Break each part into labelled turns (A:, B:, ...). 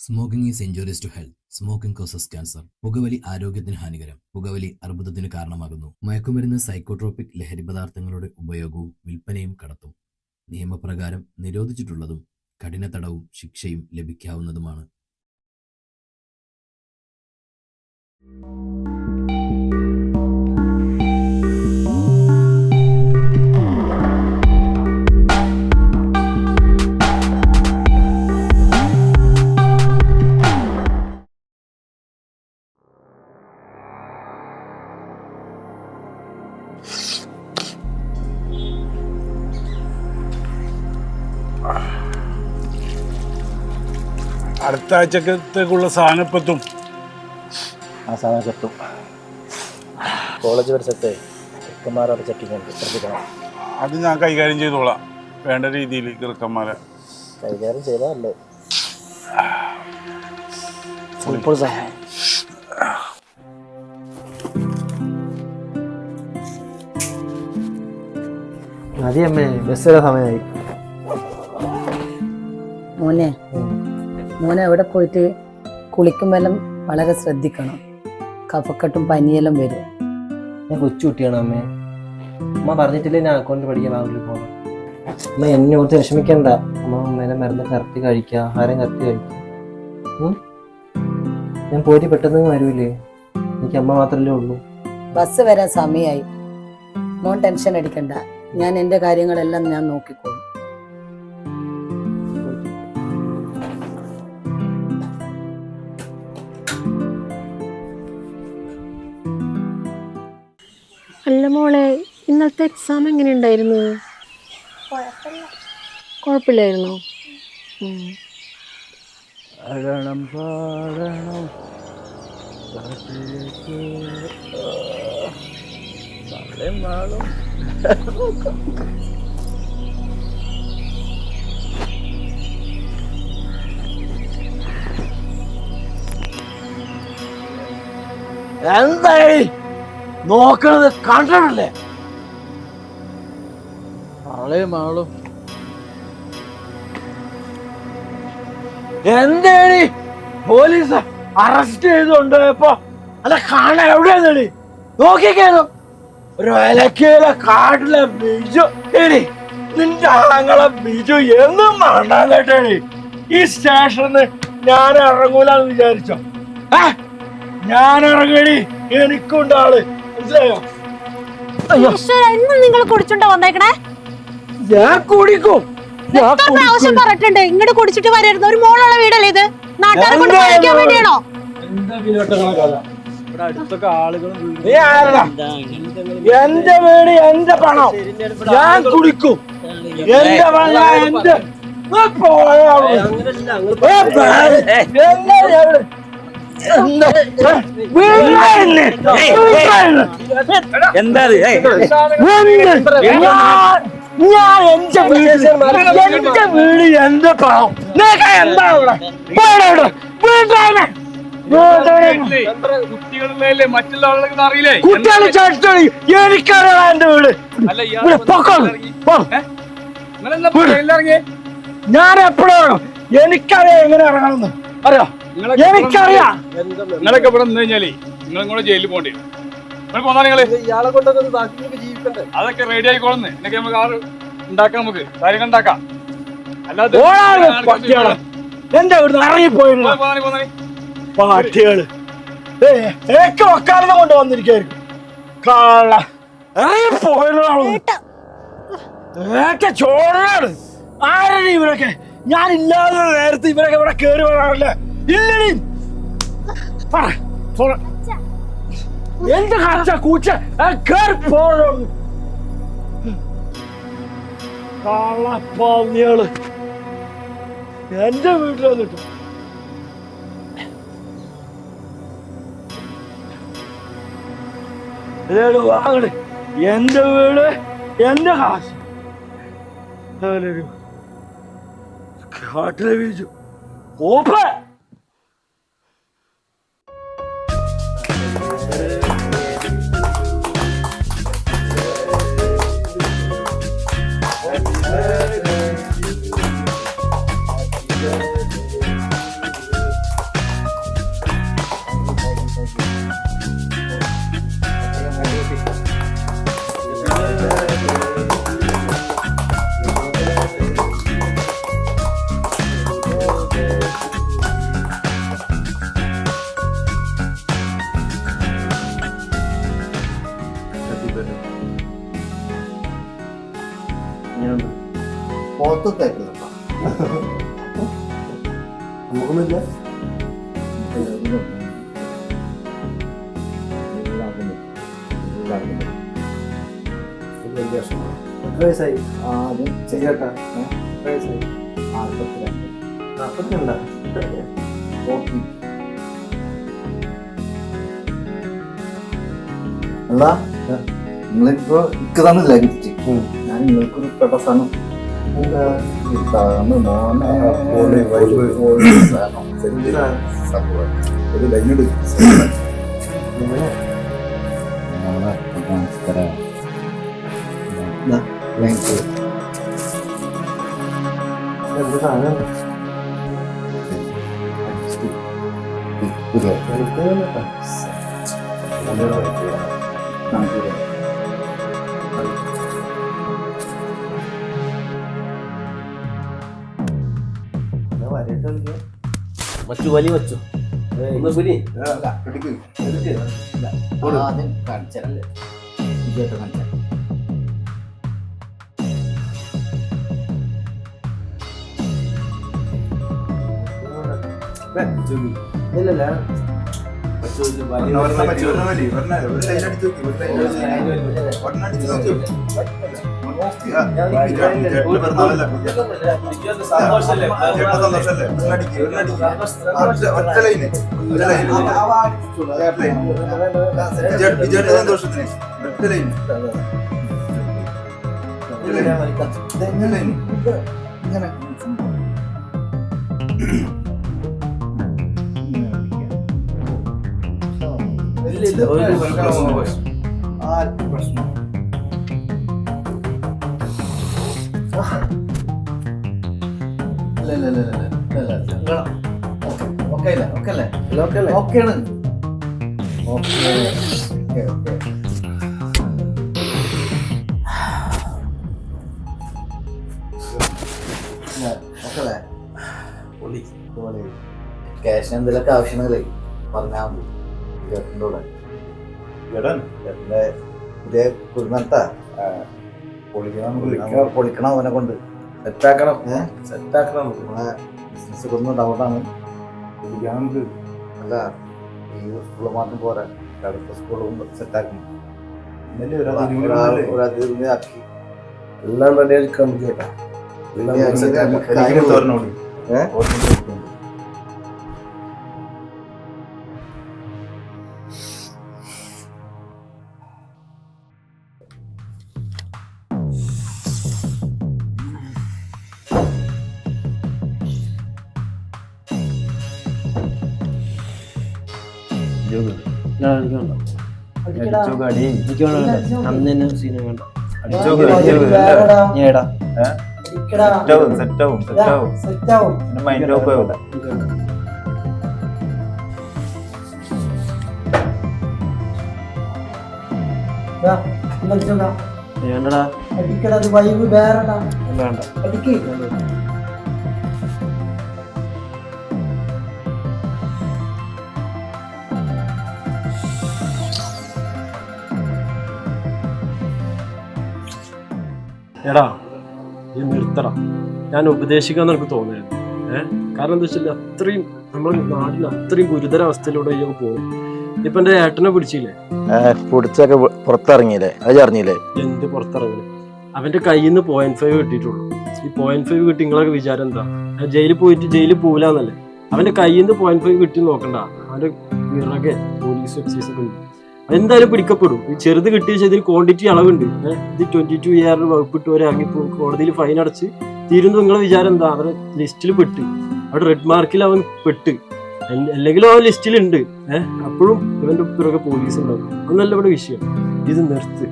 A: Smoking is injurious to health. Smoking causes cancer. പുകവലി ആരോഗ്യത്തിന് ഹാനികരം. പുകവലി അർബുദത്തിന് കാരണമാകുന്നു. മയക്കുമരുന്ന്, സൈക്കോട്രോപിക് ലഹരി പദാർത്ഥങ്ങളുടെ ഉപയോഗവും വിൽപ്പനയും കടത്തും നിയമപ്രകാരം നിരോധിച്ചിട്ടുള്ളതും കഠിന തടവും ശിക്ഷയും ലഭിക്കാവുന്നതുമാണ്.
B: അടുത്ത ആഴ്ചത്തേക്കുള്ള സാധനപ്പെത്തും.
C: ആ സാധനം എത്തും. കോളേജ് പരിസരത്തെ ചെക്കന്മാരുടെ ചെക്കിങ്ങുണ്ട്, ശ്രദ്ധിക്കണം.
B: അത് ഞാൻ കൈകാര്യം ചെയ്തോളാം. വേണ്ട രീതിയിൽ ചെറുക്കന്മാരെ
C: കൈകാര്യം ചെയ്താലല്ലേ സൂപ്പർ സാധനം. മതിയമ്മേ, ബസ്സിലെ സമയമായി.
D: മോനെ എവിടെ പോയിട്ട് കുളിക്കുമ്പോഴെല്ലാം വളരെ ശ്രദ്ധിക്കണം. കഫക്കെട്ടും പനിയെല്ലാം വരും.
C: ഞാൻ കൊച്ചുകുട്ടിയാണ് അമ്മേ. അമ്മ പറഞ്ഞിട്ടില്ലേ ഞാൻ അക്കൗണ്ട് പഠിക്കാൻ ബാംഗ്ലൂരിൽ പോകണം. അമ്മ എന്നെ ഓർത്ത് വിഷമിക്കണ്ട. അമ്മ അമ്മേനെ മരുന്ന് കറക്റ്റ് കഴിക്കുക, ആഹാരം കറക്റ്റ് കഴിക്കുക. ഞാൻ പോയിട്ട് പെട്ടെന്ന് വരൂലേ? എനിക്ക് അമ്മ മാത്രമല്ലേ ഉള്ളൂ.
D: ബസ് വരാൻ സമയമായി. മോൻ ടെൻഷൻ അടിക്കണ്ട. ഞാൻ എൻ്റെ കാര്യങ്ങളെല്ലാം ഞാൻ നോക്കിക്കോളും.
E: അല്ല മോളെ, ഇന്നത്തെ എക്സാം എങ്ങനെയുണ്ടായിരുന്നു? കുഴപ്പമില്ലായിരുന്നോ?
C: എന്തായി നോക്കണത്? കണ്ടല്ലേ ആളെ മാളും. എന്തേടി പോലീസ് അറസ്റ്റ് ചെയ്തുകൊണ്ടുപോയപ്പോ അല്ല കാണാൻ എവിടെയാണേടി? നോക്കിക്കേനു ഒരു ഇലക്കയിലെ കാട്ടിലെ ബിജു. എടി നിന്റെ ആങ്ങളെ ബിജു എന്നും മണ്ണാൻ കേട്ടേടി. ഈ സ്റ്റേഷനിൽ ഞാൻ ഇറങ്ങൂലെന്ന് വിചാരിച്ചോ? ഞാൻ ഇറങ്ങടി, എനിക്കുണ്ട് ആള്. മനസ്സിലായോ?
E: നിങ്ങൾ കുടിച്ചോണ്ടാ വന്നേക്കണേ?
C: ഞാൻ കുടിക്കും.
E: പ്രാവശ്യം പറഞ്ഞിട്ടുണ്ട് ഇങ്ങോട്ട് കുടിച്ചിട്ട് വരരുത്. ഒരു മോളുള്ള വീടല്ലേ ഇത്? നാട്ടുകാരെ കൊണ്ട് കഴിക്കാൻ വേണ്ടിയാണോ?
C: എന്റെ വീട്, എന്റെ പണം, ഞാൻ കുടിക്കും. എന്റെ എന്റെ
F: എന്താ
C: ഞാൻ എന്റെ വീട്, എന്റെ വീട്, എന്റെ പണം. എന്താ കുട്ടികളെ ചട്ടോളി. എനിക്കറിയാം എന്റെ വീട്. ഞാൻ എപ്പോഴും എനിക്കറിയാം എങ്ങനെ ഇറങ്ങണമെന്ന്. അറിയോ? എനിക്കറിയാം.
B: നിങ്ങളൊക്കെ ഇവിടെ നിന്ന് കഴിഞ്ഞാലേ നിങ്ങൾ കൂടെ ജയിലിൽ പോകേണ്ടി വരും. നിങ്ങൾ പോന്നാ നിങ്ങള് അതൊക്കെ റെഡി ആയിക്കോളന്ന്. എന്നൊക്കെ നമുക്ക് ആറ് ഉണ്ടാക്കാം, നമുക്ക് കാര്യങ്ങൾ ഉണ്ടാക്കാം. അല്ലാതെ
C: എന്റെ വീട് ഇറങ്ങിപ്പോയിരുന്നു പാട്ടികള് ഏക്ക വക്കാലം കൊണ്ട് വന്നിരിക്കായിരിക്കും. ചോറാണ്. ആരാണ് ഇവരൊക്കെ? ഞാൻ ഇല്ലാതെ നേരത്തെ ഇവരൊക്കെ ഇവിടെ കേറി വരാറില്ല. ഇല്ലടി എന്റെ കാച്ച കൂച്ച കേറി പോണു. കള്ളപ്പാന്നികള് എന്റെ വീട്ടിൽ വന്നിട്ട് വാങ്ങണേ. എന്റെ വീട്, എന്റെ കാശ്. കാട്ടിലെ വീഴ്ച ഓപ്പ
G: പോത്തൊക്കെയായിട്ടില്ല
C: നമുക്കൊന്നുമില്ല. എത്ര വയസ്സായി?
G: ആദ്യം
C: ചേട്ടാ എത്ര വയസ്സായി? 42.
G: അല്ല നിങ്ങളിപ്പോ ഇക്ക് തന്നില്ല ഗിഫ്റ്റ്. ഞാൻ നിങ്ങൾക്കൊരു പെട്ട സാധനം മോനെ ഒരു ലൈനിട്
C: എന്ത് സാധനം?
F: മച്ചു വലി മച്ചു ഒന്ന് പുലി
G: ആദ്യം കാണിച്ചല്ലേ വിജയത്തെ കാണിച്ച
C: ഇല്ലല്ല
G: സന്തോഷത്തിന് ഇങ്ങനെ പ്രശ്നം ക്യാഷിന് എന്തെങ്കിലുമൊക്കെ ആവശ്യങ്ങളെ പറഞ്ഞാൽ മതി. ചേട്ടൻ്റെ കൂടെ ചേട്ടൻ്റെ പുതിയ കുടുംബത്താ പൊളിക്കണം അവനെ കൊണ്ട് സെറ്റാക്കണം. നമ്മളെ ബിസിനസ് ഒന്ന് ഡൗട്ടാണ്. അല്ല ഈ സ്കൂളിൽ മാത്രം പോരാ, അടുത്ത സ്കൂളും സെറ്റാക്കണം. ആക്കി
C: എല്ലാം റെഡി ആയിരിക്കാൻ ചേട്ടാ.
F: അന്ന് സീന വേണ്ട വേണ്ടടാ വേണ്ട
H: എടാ ഈ നിർത്തടാ. ഞാൻ ഉപദേശിക്കാന്ന് എനിക്ക് തോന്നുന്നു. കാരണം എന്താ വെച്ചാൽ അത്രയും നമ്മുടെ നാടിന് അത്രയും ഗുരുതര അവസ്ഥയിലൂടെ ഇയാൾ പോകും. ഇപ്പൊ എന്റെ ഏട്ടനെ പിടിച്ചില്ലേ,
I: പിടിച്ചൊക്കെ പുറത്തിറങ്ങിയില്ലേ, അത് അറിഞ്ഞില്ലേ?
H: എന്ത് പുറത്തിറങ്ങില്ല, അവന്റെ കയ്യിൽ നിന്ന് 0.5 കിട്ടിയിട്ടുള്ളൂ. ഈ 0.5 കിട്ടി നിങ്ങളൊക്കെ വിചാരം എന്താ? ജയിലിൽ പോയിട്ട് ജയിലിൽ പോകില്ലാന്നല്ലേ? അവന്റെ കയ്യിൽ നിന്ന് 0.5 കിട്ടി നോക്കണ്ട. അവന്റെ പിറകെ പോലീസ് എക്സൈസ് ഒക്കെ ഉണ്ട്. എന്തായാലും പിടിക്കപ്പെടും. ഈ ചെറുത് കിട്ടിയ ഇതിന് ക്വാണ്ടിറ്റി അളവുണ്ട്. ഇത് 22 year വകുപ്പിട്ട് വരെ ഇറങ്ങി കോടതിയിൽ ഫൈൻ അടച്ച് തീരുന്നത്. നിങ്ങളെ വിചാരം എന്താ? അവരെ ലിസ്റ്റിൽ പെട്ട്, അവിടെ റെഡ് മാർക്കിൽ അവൻ പെട്ട്, അല്ലെങ്കിലും അവൻ ലിസ്റ്റിലുണ്ട്. അപ്പോഴും ഇവന്റെ പിറകെ പോലീസ് ഉണ്ടാവും. അതൊന്നല്ല ഇവിടെ വിഷയം. ഇത് നിർത്ത്.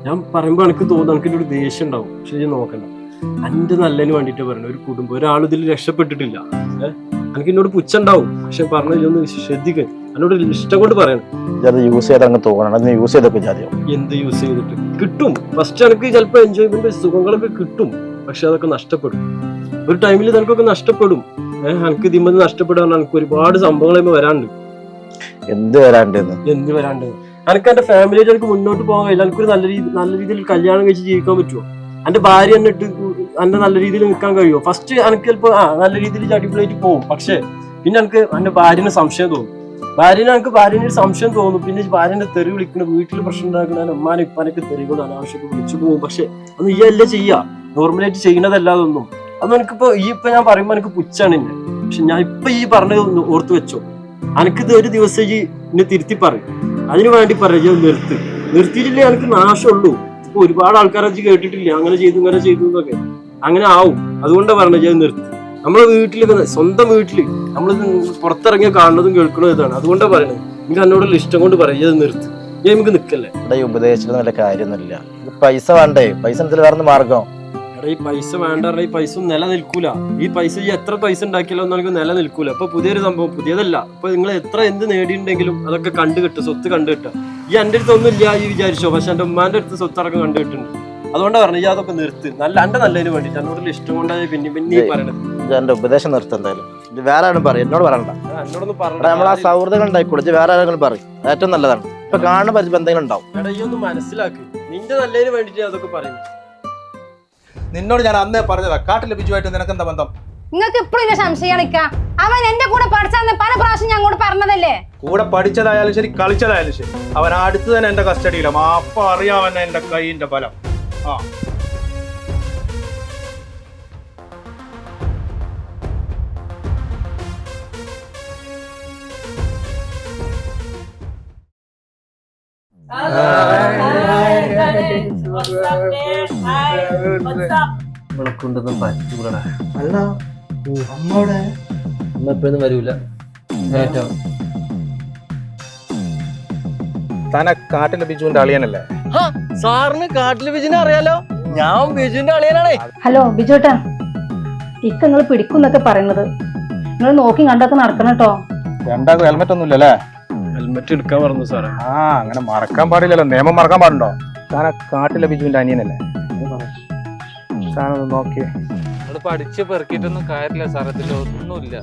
H: ഞാൻ പറയുമ്പോൾ എനിക്ക് തോന്നുന്നു എനിക്ക് ഒരു ദേഷ്യം ഉണ്ടാവും. പക്ഷെ ഇത് നോക്കണ്ട, എൻ്റെ നല്ലതിന് വേണ്ടിയിട്ട് പറയണം. ഒരു കുടുംബം, ഒരാൾ ഇതിൽ രക്ഷപ്പെട്ടിട്ടില്ല. എനിക്ക് എന്നോട് പുച്ഛണ്ടാവും. പക്ഷെ പറഞ്ഞ ഇതൊന്ന് ശ്രദ്ധിക്കുക. എന്നോട് ഇഷ്ടം കൊണ്ട് പറയണം.
I: യൂസ് ചെയ്ത് തോന്നണം. യൂസ് ചെയ്തൊക്കെ
H: എന്ത് യൂസ് ചെയ്തിട്ട് കിട്ടും? ഫസ്റ്റ് എനിക്ക് ചിലപ്പോൾ എൻജോയ്മെന്റ് സുഖങ്ങളൊക്കെ കിട്ടും. പക്ഷെ അതൊക്കെ നഷ്ടപ്പെടും. ഒരു ടൈമിൽ നിനക്കൊക്കെ നഷ്ടപ്പെടും. എനിക്ക് ഇതിമ്മ നഷ്ടപ്പെടാൻ എനിക്ക് ഒരുപാട് സംഭവങ്ങൾ വരാണ്ട്.
I: എന്ത് വരാണ്ട്?
H: എനിക്ക് എന്റെ ഫാമിലിയായിട്ട് എനിക്ക് മുന്നോട്ട് പോകാൻ കഴിയില്ല. എനിക്കൊരു നല്ല രീതിയിൽ കല്യാണം കഴിച്ച് ജീവിക്കാൻ പറ്റുമോ? എന്റെ ഭാര്യ എന്നിട്ട് എന്റെ നല്ല രീതിയിൽ നിൽക്കാൻ കഴിയുമോ? ഫസ്റ്റ് എനിക്ക് ചിലപ്പോ നല്ല രീതിയിൽ അടിപൊളിയായിട്ട് പോകും. പക്ഷെ പിന്നെ എനിക്ക് എന്റെ ഭാര്യനെ സംശയം തോന്നും. ഭാര്യനെ സംശയം തോന്നും. പിന്നെ ഭാര്യനെ തെറി വിളിക്കണ, വീട്ടിൽ പ്രശ്നം ഉണ്ടാക്കണ, ഉമ്മാനെ ഇപ്പാനൊക്കെ തെറികൾ അനാവശ്യം വിളിച്ചു പോകും. പക്ഷെ അന്ന് ഈ അല്ല ചെയ്യാ, നോർമലായിട്ട് ചെയ്യുന്നതല്ലാതൊന്നും. അതൊന്നും എനിക്കിപ്പോ ഞാൻ പറയുമ്പോ എനിക്ക് പുച്ഛാണ് എന്നെ. പക്ഷെ ഞാൻ ഇപ്പൊ പറഞ്ഞത് ഓർത്ത് വെച്ചോ. എനിക്കിത് ഒരു ദിവസം എന്നെ തിരുത്തി പറയും. അതിനു വേണ്ടി പറയാം നിർത്തിയിട്ടില്ലേ എനിക്ക് നാശമുള്ളൂ. ഇപ്പൊ ഒരുപാട് ആൾക്കാരത് കേട്ടിട്ടില്ല, അങ്ങനെ ചെയ്തു ഇങ്ങനെ ചെയ്തു എന്നൊക്കെ. അങ്ങനെ ആവും. അതുകൊണ്ടാണ് പറഞ്ഞത് ഞാൻ നിർത്തി. നമ്മളെ വീട്ടിലൊക്കെ, സ്വന്തം വീട്ടില് നമ്മൾ പുറത്തിറങ്ങിയ കാണുന്നതും കേൾക്കുന്നതും ഇതാണ്. അതുകൊണ്ടാണ് പറയുന്നത്. എനിക്ക് എന്നോടുള്ള ഇഷ്ടം കൊണ്ട് പറയാം, ഇത് നിർത്തി, ഞാൻ നമുക്ക് നിൽക്കല്ലേ.
I: ഈ ഉപദേശിച്ചിട്ട് നല്ല കാര്യമൊന്നുമില്ല. പൈസ വേണ്ടേ? പൈസ വേറെ മാർഗം.
H: എടാ ഈ പൈസ വേണ്ട, ഈ പൈസ നിലനിൽക്കൂല. ഈ പൈസ എത്ര പൈസ ഉണ്ടാക്കിയാലോ നമുക്ക് നിലനിൽക്കൂല. ഇപ്പൊ പുതിയൊരു സംഭവം, പുതിയതല്ല. ഇപ്പൊ നിങ്ങൾ എന്ത് നേടിയിട്ടുണ്ടെങ്കിലും അതൊക്കെ കണ്ടുകിട്ടും, സ്വത്ത് കണ്ടുകിട്ടുക. ഈ എന്റെ അടുത്ത് ഒന്നും ഇല്ല ഈ വിചാരിച്ചോ, പക്ഷെ എന്റെ ഉമ്മാന്റെ അടുത്ത് സ്വത്ത് അടക്കം കണ്ടുകിട്ടുണ്ട്. അതുകൊണ്ടാണ് പറഞ്ഞത്, ഈ അതൊക്കെ നിർത്ത്. എന്റെ നല്ലതിന് വേണ്ടിട്ട് എന്നോടുള്ള ഇഷ്ടം കൊണ്ടാണ് പിന്നെ പറയണത്.
I: എന്റെ ഉപദേശം നിർത്ത എന്തായാലും. വേറെ ആരും പറയും, എന്നോട് പറയണ്ട.
H: എന്നോടൊന്നും
I: നമ്മളാ സൗഹൃദങ്ങൾ ഉണ്ടായിക്കോളൂ. വേറെ ആരെങ്കിലും പറയും, ഏറ്റവും നല്ലതാണ്. ഇപ്പൊ കാണുന്ന പരിചയം എന്തെങ്കിലും ഉണ്ടാവും.
H: എടാ ഈ ഒന്ന് മനസ്സിലാക്ക്, നിന്റെ നല്ലതിന് വേണ്ടിട്ട് അതൊക്കെ പറയുന്നു.
G: നിന്നോട് ഞാൻ അന്നേ പറഞ്ഞതാ, കാട്ടിലെ ബിജുവായിട്ട് നിനക്ക് എന്താ ബന്ധം?
J: നിങ്ങൾക്ക് ഇപ്പോഴും എന്നെ സംശയിക്ക. അവൻ എന്റെ കൂടെ പഠിച്ചാന്ന് പല പ്രാവശ്യം ഞാൻ അങ്ങോട്ട് പറഞ്ഞതല്ലേ.
G: കൂടെ പഠിച്ചതായാലും ശരി, കളിച്ചതായാലും ശരി, അവൻ അടുത്ത് തന്നെ എന്റെ കസ്റ്റഡിയിലും. അപ്പൊ അറിയാവൻ എന്റെ കൈയിന്റെ ബലം. ആ
C: നമ്മളെ കൊണ്ടൊന്നും പറ്റൂലടാ.
G: അല്ല അമ്മോടെ
C: അമ്മ എപ്പോഴൊന്നും വരൂല. ഏറ്റവും
G: താനെ കാട്ടിലെ ബിജുവിന്റെ അളിയനല്ലേ?
F: സാറിന് കാട്ടില് ബിജുവിനെ അറിയാലോ. ഞാൻ ബിജുവിന്റെ അളിയനാണേ.
J: ഹലോ ബിജുട്ടാ, ഇക്ക നിങ്ങൾ പിടിക്കുന്നൊക്കെ പറയുന്നത്, നിങ്ങൾ നോക്കി കണ്ടൊക്കെ നടക്കണം കേട്ടോ.
G: രണ്ടാക്കും ഹെൽമെറ്റ് ഒന്നും ഇല്ലല്ലേ?
H: ഹെൽമെറ്റ് എടുക്കാൻ പറഞ്ഞു സാറേ.
G: അങ്ങനെ മറക്കാൻ പാടില്ലല്ലോ. നിയമം മറക്കാൻ പാടുണ്ടോ? താനെ കാട്ടിലെ ബിജുവിന്റെ അനിയനല്ലേ? താനൊന്ന് നോക്കിയേ.
K: പഠിച്ച് പെറുക്കിയിട്ടൊന്നും കാര്യമില്ല സാർ, ഇതിലൊന്നുമില്ല.